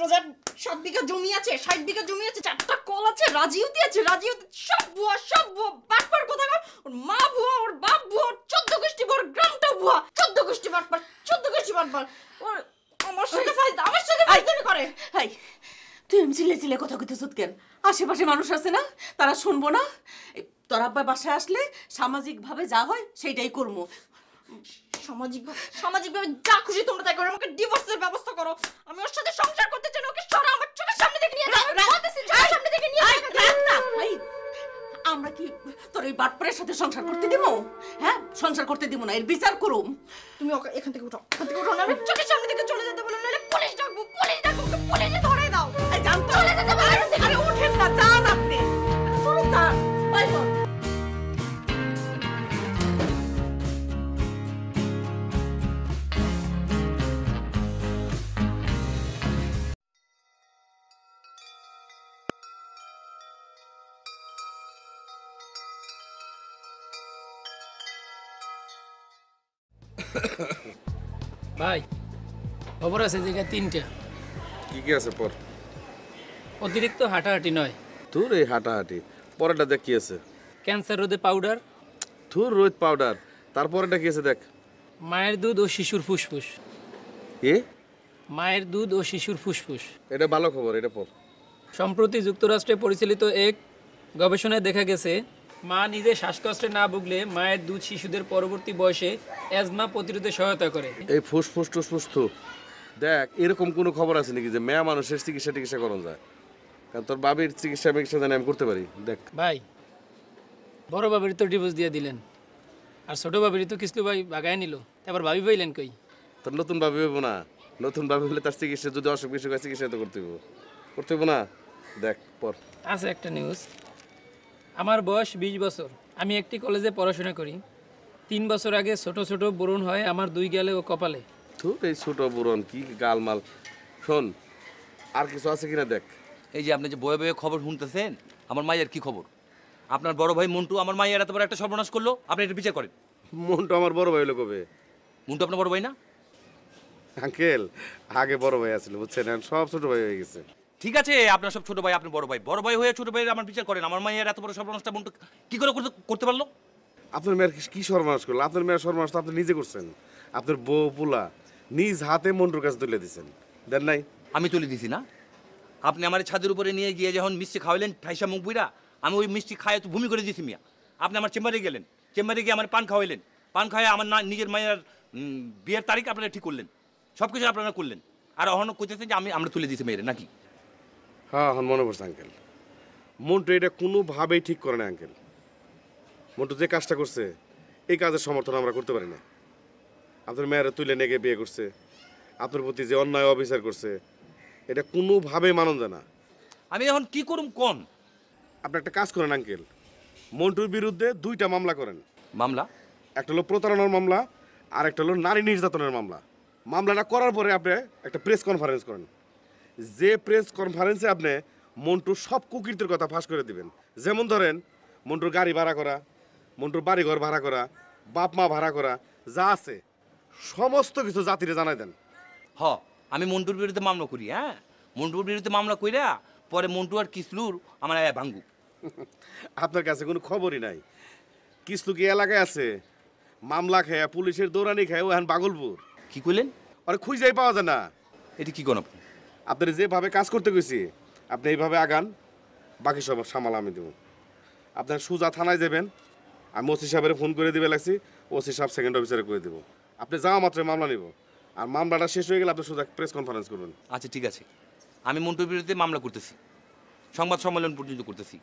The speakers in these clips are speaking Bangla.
রোজার 7 বিঘা জমি আছে, 60 বিঘা জমি আছে, 4টা কল আছে, রাজিউতি আছে, রাজিউতি সব ভুয়া, সব ভুয়া। বাটপার কোথাকার, ওর মা ভুয়া, ওর বাপ ভুয়া, ওর 14 গোষ্ঠী ভুয়া, গ্রামটা ভুয়া, 14 গোষ্ঠী বাটপার, 14 গোষ্ঠী বাটপার। ওর আমার সাথে ফাইজলামি করে। হাই, তুই এমনি চিল্লে কথা কইতেছ কেন? আশেপাশে মানুষ আছে না, তারা শুনবো না? তোর আব্বা বাসায় আসলে সামাজিকভাবে যা হয় সেইটাই করবো। সামাজিকভাবে যা খুশি তোমরা তাই করো, আমাকে ডিভোর্সের ব্যবস্থা করো। আমি ওর সাথে সংসার করতে চাই না, ওকে সরা আমার চোখের সামনে থেকে নিয়ে যাও। চোখের সামনে থেকে নিয়ে যাও। আমরা কি তোর এই বাটপারের সাথে সংসার করতে দিব? হ্যাঁ, সংসার করতে দিব না, এর বিচার করুম। তুমি ওকে এখান থেকে উঠো, এখান থেকে উঠো না, আমি চোখের সামনে থেকে চলে যেতে বলো, নাহলে পুলিশ ডাকবো, ওকে পুলিশে ধরে দাও। জানতো চলে যেতে বলো। আরে ওঠেন না, যান আপনি। চলো তা বাই বাই। ভাই খবর আছে জায়গা 3টা। কি কি আছে পর? অতিরিক্ত হাঁটাহাঁটি নয়। তোর এই হাঁটাহাঁটি পরেটা দেখ কি আছে? ক্যান্সার রোধে পাউডার। তোর রোদ পাউডার, তারপরেটা কি আছে দেখ? মায়ের দুধ ও শিশুর ফুসফুস। এ মায়ের দুধ ও শিশুর ফুসফুস। এটা ভালো খবর, এটা পর। সম্প্রতি যুক্তরাষ্ট্রে পরিচালিত এক গবেষণায় দেখা গেছে মা নিজে শ্বাসকষ্টে না ভুগলে মায়ের দুধ শিশুদের পরবর্তী বয়সে অ্যাজমা প্রতিরোধে সহায়তা করে। এই ফুসফুস টুসফুস তো দেখ, এরকম কোনো খবর আছে নাকি যে মেয়া মানুষের চিকিৎসা করানো যায়? কারণ তোর বাবির চিকিৎসা জানি আমি করতে পারি। দেখ ভাই, বড় বাবির তো ডিভোর্স দিয়ে দিলেন, আর ছোট বাবির তো কিসলু ভাই বাগায় নিল, এবার ভাবি পাইলেন কই? তোর নতুন ভাবি হইব না? নতুন ভাবি হলে তার চিকিৎসা যদি অসুখ বিসুখ হয় চিকিৎসা তো করতে হইব না। দেখ পর আছে একটা নিউজ। আমার বয়স 20 বছর, আমি একটি কলেজে পড়াশোনা করি। 3 বছর আগে ছোট ছোট ব্রণ হয় আমার 2 গালে ও কপালে। তোর এই ছোট বুড়ন কি গালমাল। শোন, আর কিছু আছে কিনা দেখ। এই যে আপনি যে বয়ে বয়ে খবর শুনতেছেন, আমার মায়ের কি খবর? আপনার বড় ভাই মন্টু আমার মায়ের এত বড় একটা সর্বনাশ করলো, আপনি এটা বিচার করেন। মন্টু আমার বড় ভাই হলো কবে? মন্টু আপনার বড় ভাই না? আঙ্কেল, আগে বড় ভাই আছিল বুঝছেন, এখন সব ছোট ভাই হয়ে গেছে। ঠিক আছে, আপনার সব ছোট ভাই, আপনি বড় ভাই হয়ে ছোট ভাইয়ের আমার বিচার করেন। আমার মায়ের এত বড় সর্বনাশটা মন্টু কি করে করতে পারলো? আপনার মেয়ের কি সর্বনাশ করলো? আপনার মেয়ের সর্বনাশ তো আপনি নিজে করছেন। আপনার বউ পোলা নিজ হাতে মন্টুর কাছে তুলে দিয়েছেন, দেন নাই? আমি তুলে দিছি না? আপনি আমার ছাদের উপরে নিয়ে গিয়ে যখন মিষ্টি খাওয়াইলেন ঠাইসা মুখ বুইরা, আমি ওই মিষ্টি খাই তো ভূমি করে দিছি মিয়া। আপনি আমার চেম্বারে গেলেন, চেম্বারে গিয়ে আমার পান খাওয়াইলেন, পান খাওয়াই আমার নিজের মায়ের বিয়ের তারিখ আপনারা ঠিক করলেন, সব কিছু আপনারা করলেন। আর অহনক করতেছেন যে আমরা তুলে দিছি মেয়েরে নাকি? হ্যাঁ এখন মনে পড়ছে আঙ্কেল, মন্টু এটা কোনোভাবেই ঠিক করে না আঙ্কেল। মন্টু যে কাজটা করছে এই কাজের সমর্থন আমরা করতে পারি না। আপনার মেয়েরা তুলে নেগে বিয়ে করছে, আপনার প্রতি যে অন্যায় অবিচার করছে এটা কোনোভাবেই মানন যায় না। আমি এখন কি করুম কোন? আপনি একটা কাজ করেন আঙ্কেল, মন্টুর বিরুদ্ধে 2টা মামলা করেন। মামলা? একটা হলো প্রতারণার মামলা, আর একটা হলো নারী নির্যাতনের মামলা। মামলাটা করার পরে আপনি একটা প্রেস কনফারেন্স করেন। যে প্রেস কনফারেন্সে আপনি মন্টুর সব কুকীর্তির কথা ফাঁস করে দিবেন। যেমন ধরেন মন্টুর গাড়ি ভাড়া করা, মন্টুর বাড়িঘর ভাড়া করা, বাপ মা ভাড়া করা, যা আছে সমস্ত কিছু জাতিরে জানাই দেন। আমি মন্টুর বিরুদ্ধে মামলা করি। হ্যাঁ, মন্টুর বিরুদ্ধে মামলা কইরা পরে মন্টু আর কিসলুর আমার ভাঙ্গু। আপনার কাছে কোনো খবরই নাই। কিসলু কি এলাকায় আছে? মামলা খেয়ে পুলিশের দৌড়ানি খেয়ে ও এখন বাগলপুর। কি কইলেন? আরে খুঁজেই পাওয়া যায় না। এটি কি কোন আপনি? আপনার যেভাবে কাজ করতে গেছি আপনি এইভাবে আগান, বাকি সব সামাল আমি দেবো। আপনার সুজা থানায় যাবেন, আমি ওসি সাহেবের ফোন করে দিবে লাগছি, ওসি সাহেব সেকেন্ড অফিসারে করে দেবো। আপনি যাওয়া মাত্র মামলা নিব, আর মামলাটা শেষ হয়ে গেলে আপনি সুজা প্রেস কনফারেন্স করবেন। আচ্ছা ঠিক আছে, আমি মন্টুর বিরুদ্ধে মামলা করতেছি, সংবাদ সম্মেলন পর্যন্ত করতেছি।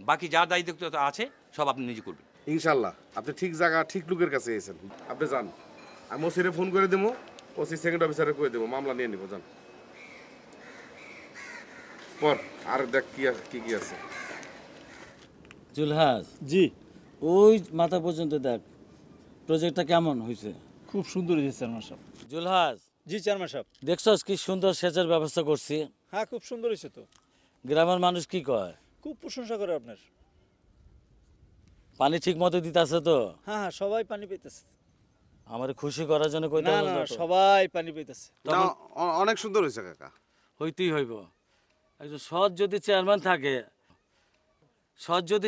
বাকি যা দায়িত্ব আছে সব আপনি নিজে করবেন ইনশাল্লাহ। আপনি ঠিক জায়গা ঠিক লোকের কাছে এসেছেন, আপনি যান। আমি ওসিরে ফোন করে দেবো, ওসি সেকেন্ড অফিসারে করে দেবো, মামলা নিয়ে নিব। যান পর আর দেখ কি কি আছে। জুলহাস জি, ওই মাথা পর্যন্ত দেখ প্রজেক্টটা কেমন হয়েছে। খুব সুন্দর হয়েছে চেয়ারম্যান সাহেব। জুলহাস জি চেয়ারম্যান সাহেব। দেখছস কি সুন্দর সেচের ব্যবস্থা করছি। হ্যাঁ খুব সুন্দর হয়েছে তো। গ্রামের মানুষ কি কয়? খুব প্রশংসা করে আপনার। পানি ঠিক মতো দিতেছে তো? হ্যাঁ হ্যাঁ, সবাই পানি পেতেছে। আমার খুশি করার জন্য কইতে না না, সবাই পানি পেতেছে। অনেক সুন্দর হয়েছে কাকা, হইতেই হইব। একজন সৎ যদি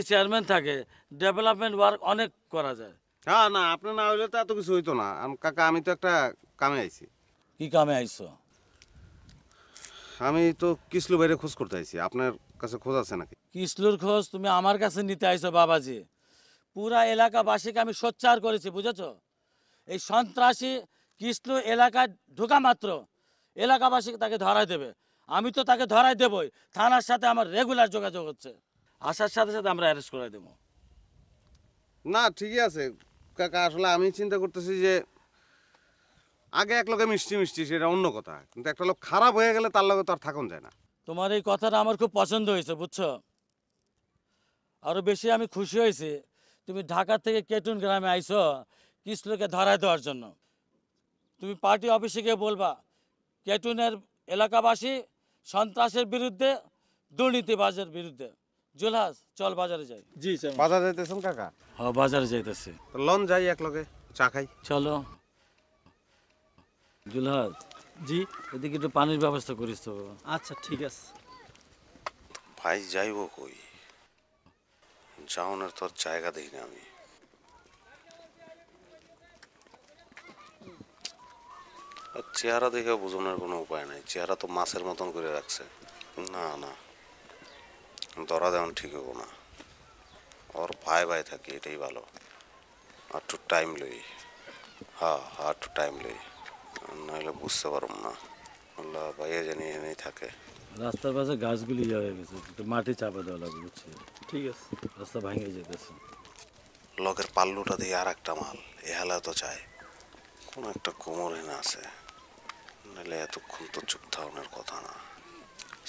চেয়ারম্যান থাকে ডেভেলপমেন্ট ওয়ার্ক অনেক করা যায়। হ্যাঁ, না আপনি না হইলে তো এত কিছু হইতো না। কাকা আমি তো একটা কামে আইছি। কি কামে আইছো? আমি তো কিসলু বাইরে খোঁজ করতে আইছি। আপনার কাছে খোঁজ আছে নাকি? কিসলুর খোঁজ তুমি আমার কাছে নিতে আইছো বাবাজি? পুরা এলাকাবাসীকে আমি সোচ্চার করেছি, বুঝেছো? এই সন্ত্রাসী কিসলু এলাকায় ঢোকা মাত্র এলাকাবাসীকে তাকে ধরাই দেবে। আমি তো তাকে ধরাই দেবই, থানার সাথে আমার রেগুলার যোগাযোগ হচ্ছে। আসার সাথে সাথে আমরা অ্যারেস্ট করে দেবো। না ঠিকই আছে কাকা, আসলে আমি চিন্তা করতেছি যে আগে এক লোকে মিষ্টি মিষ্টি সেটা অন্য কথা, কিন্তু একটা লোক খারাপ হয়ে গেলে তার লগে তো আর থাকুন যায় না। তোমার এই কথাটা আমার খুব পছন্দ হয়েছে, বুঝছো? আরো বেশি আমি খুশি হয়েছি তুমি ঢাকা থেকে কেটুন গ্রামে আইছো কিসলুকে ধরায় দেওয়ার জন্য। তুমি পার্টি অফিসে গিয়ে বলবা কেটুনের এলাকাবাসী সন্ত্রাসের বিরুদ্ধে, দুর্নীতিবাজের বিরুদ্ধে। জুলহাস, চল বাজারে যাই। জি চেয়ারম্যান। বাজার যাইতেছেন কাকা? হ্যাঁ, বাজারে যাইতেছি। তো লন যাই এক লগে চা খাই। চলো। জুলহাস, জি এদিকে একটু পানির ব্যবস্থা করিস তো। আচ্ছা ঠিক আছে। ভাই যাইব কই? যাওনের তোর জায়গা দেখি না আমি। চেহারা দেখে বোঝানোর কোনো উপায় নাই, চেহারা তো মাছের মতন করে রাখছে। না না, ধরা দেওয়ান ঠিক হবো না। ওর ভাই ভাই থাকি এটাই ভালো। আর একটু টাইম লই। হ্যাঁ হ্যাঁ, একটু টাইম লই, নাহলে বুঝতে পারব না। আল্লাহ ভাইয়া জানি এনেই থাকে। রাস্তার পাশে গাছগুলি ইয়ে হয়ে গেছে, একটু মাটি চাপা দেওয়া লাগবে, বুঝছি? ঠিক আছে। রাস্তা ভাঙে যেতেছে। লগের পাল্লুটা দিয়ে আর একটা মাল এ হেলা তো চায়। কোন একটা কোমর এনে আছে, নাহলে এতক্ষণ তো চুপ থাকানোর কথা না।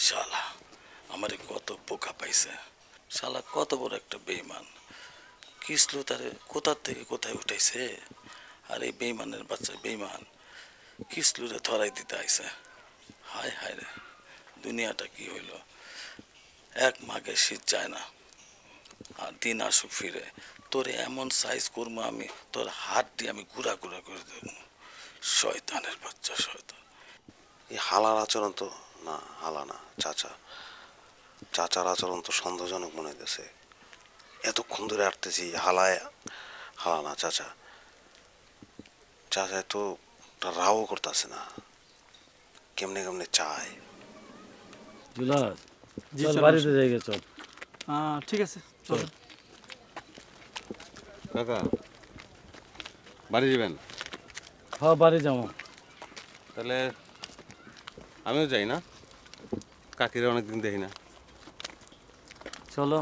শালা আমারে কত বোকা পাইছে, শালা কত বড় একটা বেইমান। কিসলু তারে কোথার থেকে কোথায় উঠাইছে, আর এই বেইমানের বাচ্চা বেইমান কিসলুরে ধরাই দিতে আইছে। হায় হায় রে, দুনিয়াটা কি হইল! এক মাঘে শীত যায় না, আর দিন আসুক ফিরে তোরে এমন সাইজ করবো আমি, তোর হাত দিয়ে আমি গুড়া গুড়া করে দেবো। শয়তানের বাচ্চা, শয়তান। এই হালার আচরণ তো না, হালা না চাচা, চাচার আচরণ তো সন্দেহজনক মনে হইতেছে। এতক্ষণ ধরে আটতেছি হালায়, হালা না চাচা। চাচায় তো রাও করতেছে না, কেমনে কেমনে চায়। জুলাস, জি, চল চল, বাড়িতে যাই গে, চল। ঠিক আছে চলো। কাকা বাড়ি যাবেন? হ্যাঁ, বাড়ি যাবো। তাহলে আমিও যাই না, কাকিরা অনেকদিন দেখি না। চলো।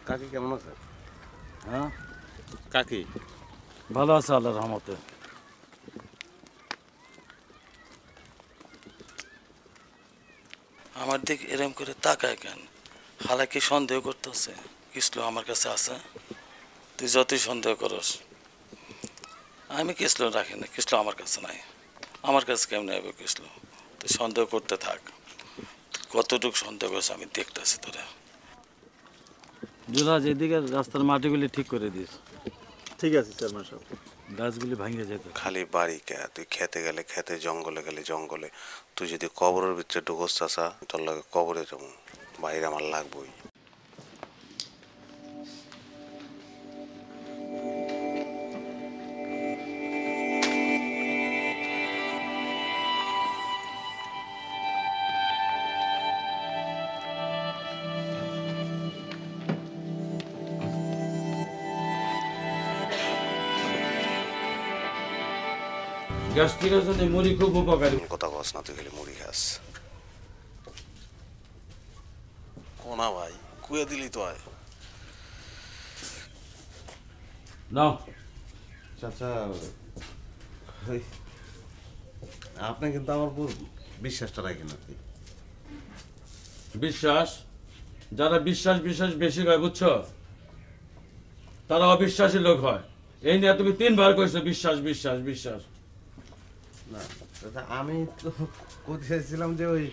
কাকি কেমন আছে? হ্যাঁ, কাকি ভালো আছে আল্লাহর রহমতে। আমার দিক এরম করে তাকায় কেন? হালা কি সন্দেহ করতেছে কিসলু আমার কাছে আছে? তুই যতই সন্দেহ করস, আমি কিসলু রাখি না, কিসলু আমার কাছে নাই। আমার কাছে কেমন হবে কিসলু? তুই সন্দেহ করতে থাক, কতটুকু সন্দেহ করছ আমি দেখতেছি তোরা। জুলহাজ, এদিকে রাস্তার মাটিগুলি ঠিক করে দিস। ঠিক আছে চেয়ারম্যান সাহেব। গাছগুলি ভাঙিয়ে যেত। খালি বাড়ি কে? তুই খেতে গেলে খেতে, জঙ্গলে গেলে জঙ্গলে। তুই যদি কবরের ভিতরে ঢুকোস চাষা, তোর লাগে কবরে যাবো, বাইরে আমার লাগবই। গ্যাস্ট্রিকের জন্য মুড়ি খুব উপকারী। কথা কস না, তুই খালি মুড়ি খাস। কোনা ভাই কুয়ে দিলি তো আয়। নাও। চাচা আপনি কিন্তু আমার উপর বিশ্বাসটা রাখেন আপনি। বিশ্বাস, যারা বিশ্বাস বিশ্বাস বেশি হয়, বুঝছো, তারা অবিশ্বাসী লোক হয়। এই নিয়ে তুমি 3বার কইছো বিশ্বাস বিশ্বাস বিশ্বাস। না চাচা, আমি তো করতে চাইছিলাম যে ওই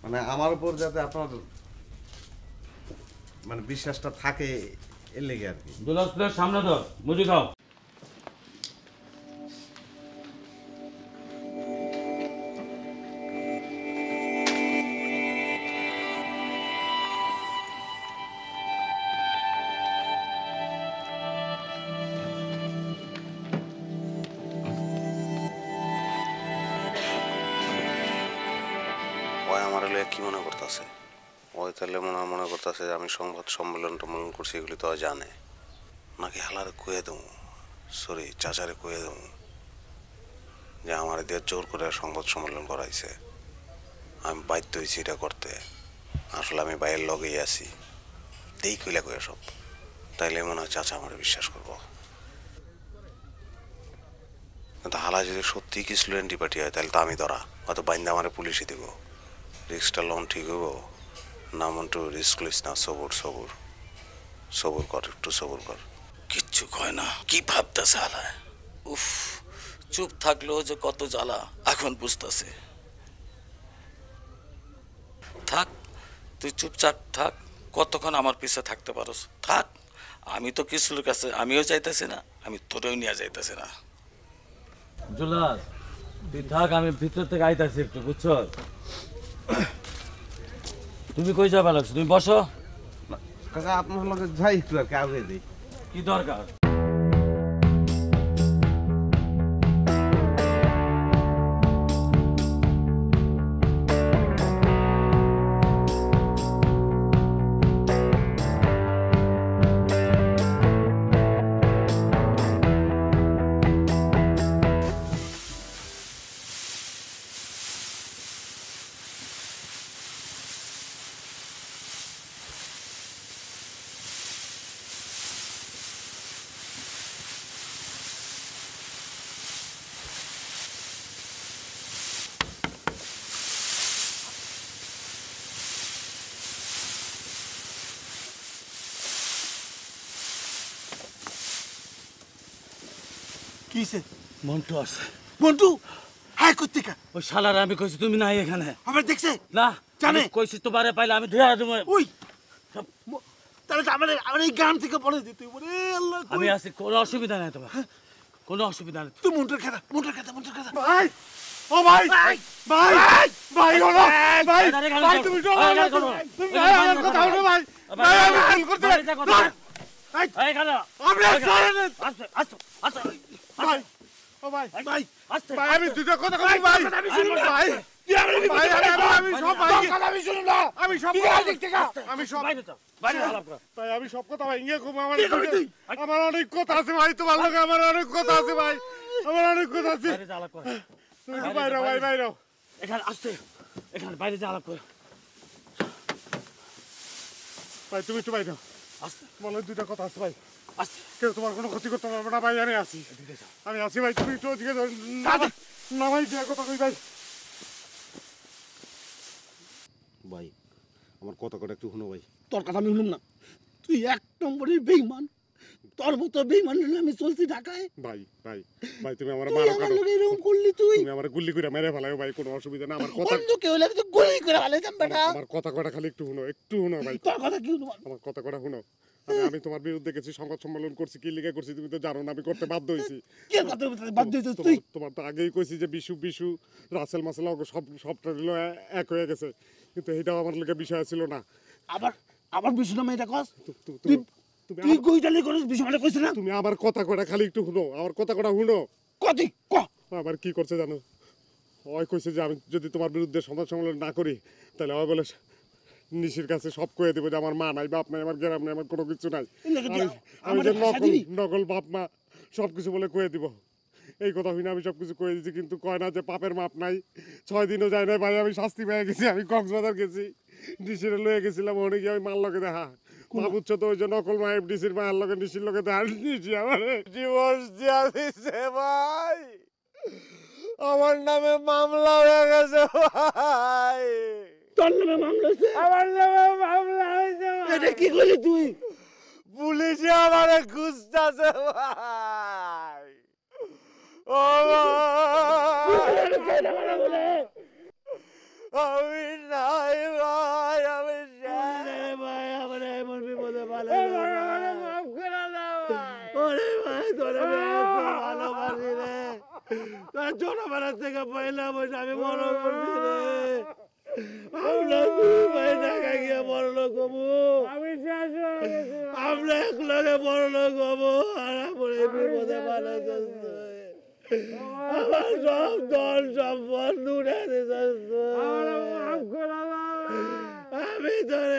মানে আমার উপর যাতে আপনার মানে বিশ্বাসটা থাকে, এর লেগে আর কি। দুলাস প্লেট সামনে ধর, মুজি খাও। ওই আমার লইয়া কি মনে করতেছে? ওই তাহলে মনে করতেছে যে আমি সংবাদ সম্মেলন টম্মেলন করছি, এগুলি তো জানে নাকি? হালারে কয়ে দেবো, সরি চাচারে কয়ে দেবো যে আমার দিয়ে জোর করে সংবাদ সম্মেলন করাইছে, আমি বাধ্য হয়েছি এটা করতে, আসলে আমি বাইরের লগেই আছি, দেই কইলা কয়ে সব। তাইলে মনে হয় চাচা আমার বিশ্বাস করবো। কিন্তু হালা যদি সত্যি কিছু এন্টি পার্টি হয় তাহলে তো আমি ধরা, হয়তো বাইন্দা আমার পুলিশই দিব। রিস্কটা লোন ঠিক হইব না? মন্টু রিস্ক লিস না, সবুর সবুর সবুর কর, একটু সবুর কর। কিচ্ছু কয় না, কি ভাবতেছে হালায়? উফ, চুপ থাকলেও যে কত জ্বালা এখন বুঝতেছে। থাক, তুই চুপচাপ থাক, কতক্ষণ আমার পিছে থাকতে পারোস থাক। আমি তো কিছুর কাছে আমিও যাইতেছি না, আমি তোরেও নিয়ে যাইতেছি না। জুলাস তুই থাক, আমি ভিতর থেকে আইতাছি একটু, বুঝছো? তুমি কই যাবা লাগছো? তুমি বসো। কাকা আপনার লগে যাই একটু আর কি, আগে দিই। কি দরকার? কিসে? মন্টু আছে। মন্টু হাই কোত্তিকা? ওই শালার আমি কইছি তুমি নাই এখানে। আমার দেখছে না জানে? আমি কইছি তোমারে পাইলে আমি ধুয়া দেবো। ওই তাহলে তো আমার এই গ্রাম থেকে পড়ে দিতে ওরে আল্লাহ। আমি আছি, কোনো অসুবিধা নাই তোমার, কোনো অসুবিধা নেই। তুই মন্টুর খেলা, মন্টুর খেলা, মন্টুর খেলা। ভাই ও ভাই ভাই ভাই ভাই হলো ভাই ভাই, তুমি তো তুমি আমার কথা হলো ভাই ভাই, আমি হেল করতে ভাই এই খালা আমরা চলেন আস্তে আস্তে আস্তে ভাই। ও ভাই ভাই আস্তে ভাই, আমি দুটো কথা কই ভাই, আমি শুনি ভাই ভাই, আমি সব ভাই, আমি শুনি না, আমি সব আমি সব বাইরে যাও, বাইরে আলাপ করো। ভাই, আমি সব কথা ভাই ইয়ে খুব আমার আমার অনেক কথা আছে ভাই, তোমার লগে আমার অনেক কথা আছে ভাই, আমার অনেক কথা আছে। বাইরে যা আলাপ করো, তুমি বাইরে ভাই, বাইরে এখানে আসতে, এখানে বাইরে যা আলাপ করো। ভাই, তুমি একটু বাইরে আস্তে বলো, দুইটা কথা আছে ভাই, আস্তে কেউ তোমার কোনো ক্ষতি করতে পারবে না ভাই, আমি আছি, আমি আছি ভাই, তুমি একটু ওদিকে নামাই দিয়ে কথা কই ভাই। ভাই আমার কথা কটা একটু শুনো ভাই। তোর কথা আমি শুনুম না, তুই এক নম্বরের বেইমান, তোর মতো বেইমান হলে আমি চলছি ঢাকায়। ভাই ভাই ভাই, তুমি আমার তুই মারো আমার কাটো, লগে এরকম করলি, তুই তুমি আমার গুল্লি করে মেরে ফেলাও ভাই, কোনো অসুবিধা না। আমার কথা অন্য কেউ হলে আমি তো গুলি করে ফেলাইতাম বেটা। আমার কথা কটা খালি একটু শুনো, একটু শুনো ভাই, তোর কথা কি শুনবো? আমার কথা কটা শুনো। আমি তোমার বিরুদ্ধে গেছি, সংবাদ সম্মেলন করছি, কি লিখে করছি তুমি তো জানো না, আমি করতে বাধ্য হয়েছি। কি কথা বাদ দিয়েছিস তুই? তোমার তো আগেই কইছি যে বিশু বিশু রাসেল মাসেল সবটা দিল এক হয়ে গেছে, কিন্তু এটাও আমার লোকের বিষয় ছিল না। আবার আবার বিষ্ণু নামে এটা কস? তুমি তুই তুমি তুই কইতালি করিস, বিষ্ণু মানে কইছ না? তুমি আমার কথা কটা খালি একটু শুনো, আমার কথা কটা শুনো। কতি ক আবার কি করছে জানো, ওই কইছে যে আমি যদি তোমার বিরুদ্ধে সংবাদ সম্মেলন না করি তাহলে ওই বলে নিশির কাছে সব কয়ে দেবো যে আমার মা নাই, বাপ নাই, আমার গ্রাম নাই, আমার কোনো কিছু নাই, আমি যে নকল বাপ মা সব কিছু বলে কয়ে দিব। এই কথা শুনে আমি সব কিছু কয়ে দিচ্ছি, কিন্তু কয় না যে পাপের মাপ নাই। 6 দিনও যায় না ভাই, আমি শাস্তি পেয়ে গেছি। আমি কক্সবাজার গেছি, ডিসিরে লয়ে গেছিলাম, ওখানে গিয়ে আমি মার লগে দেখা বুঝছো তো, ওই যে নকল মা ডিসির মায়ের লগে নিশির লগে দেখা, নিশি আমার ডিভোর্স দিয়া দিছে ভাই, আমার নামে মামলা হয়ে গেছে ভাই। তোর নামে মামলা হয়েছে? আমার নামে মামলা হয়েছে। এটা কি করলি তুই? পুলিশে আমারে খুঁজতেছে ভাই। ও ভাই, আমি নাই ভাই, আমি ভাই আমার এমন বিপদে ভালো তোরে ভালোবাসি রে, তোর ছোটবেলার থেকে পয়লা বসে আমি বড় করছি রে। আমরা দুই ভাই ঢাকা গিয়ে বড় লোক হবো, আমরা এক লগে বড় লোক হবো, আর আমার এই বিপদে ভালো আমার সব দল সম্পদ উঠে দিতে আমি তোর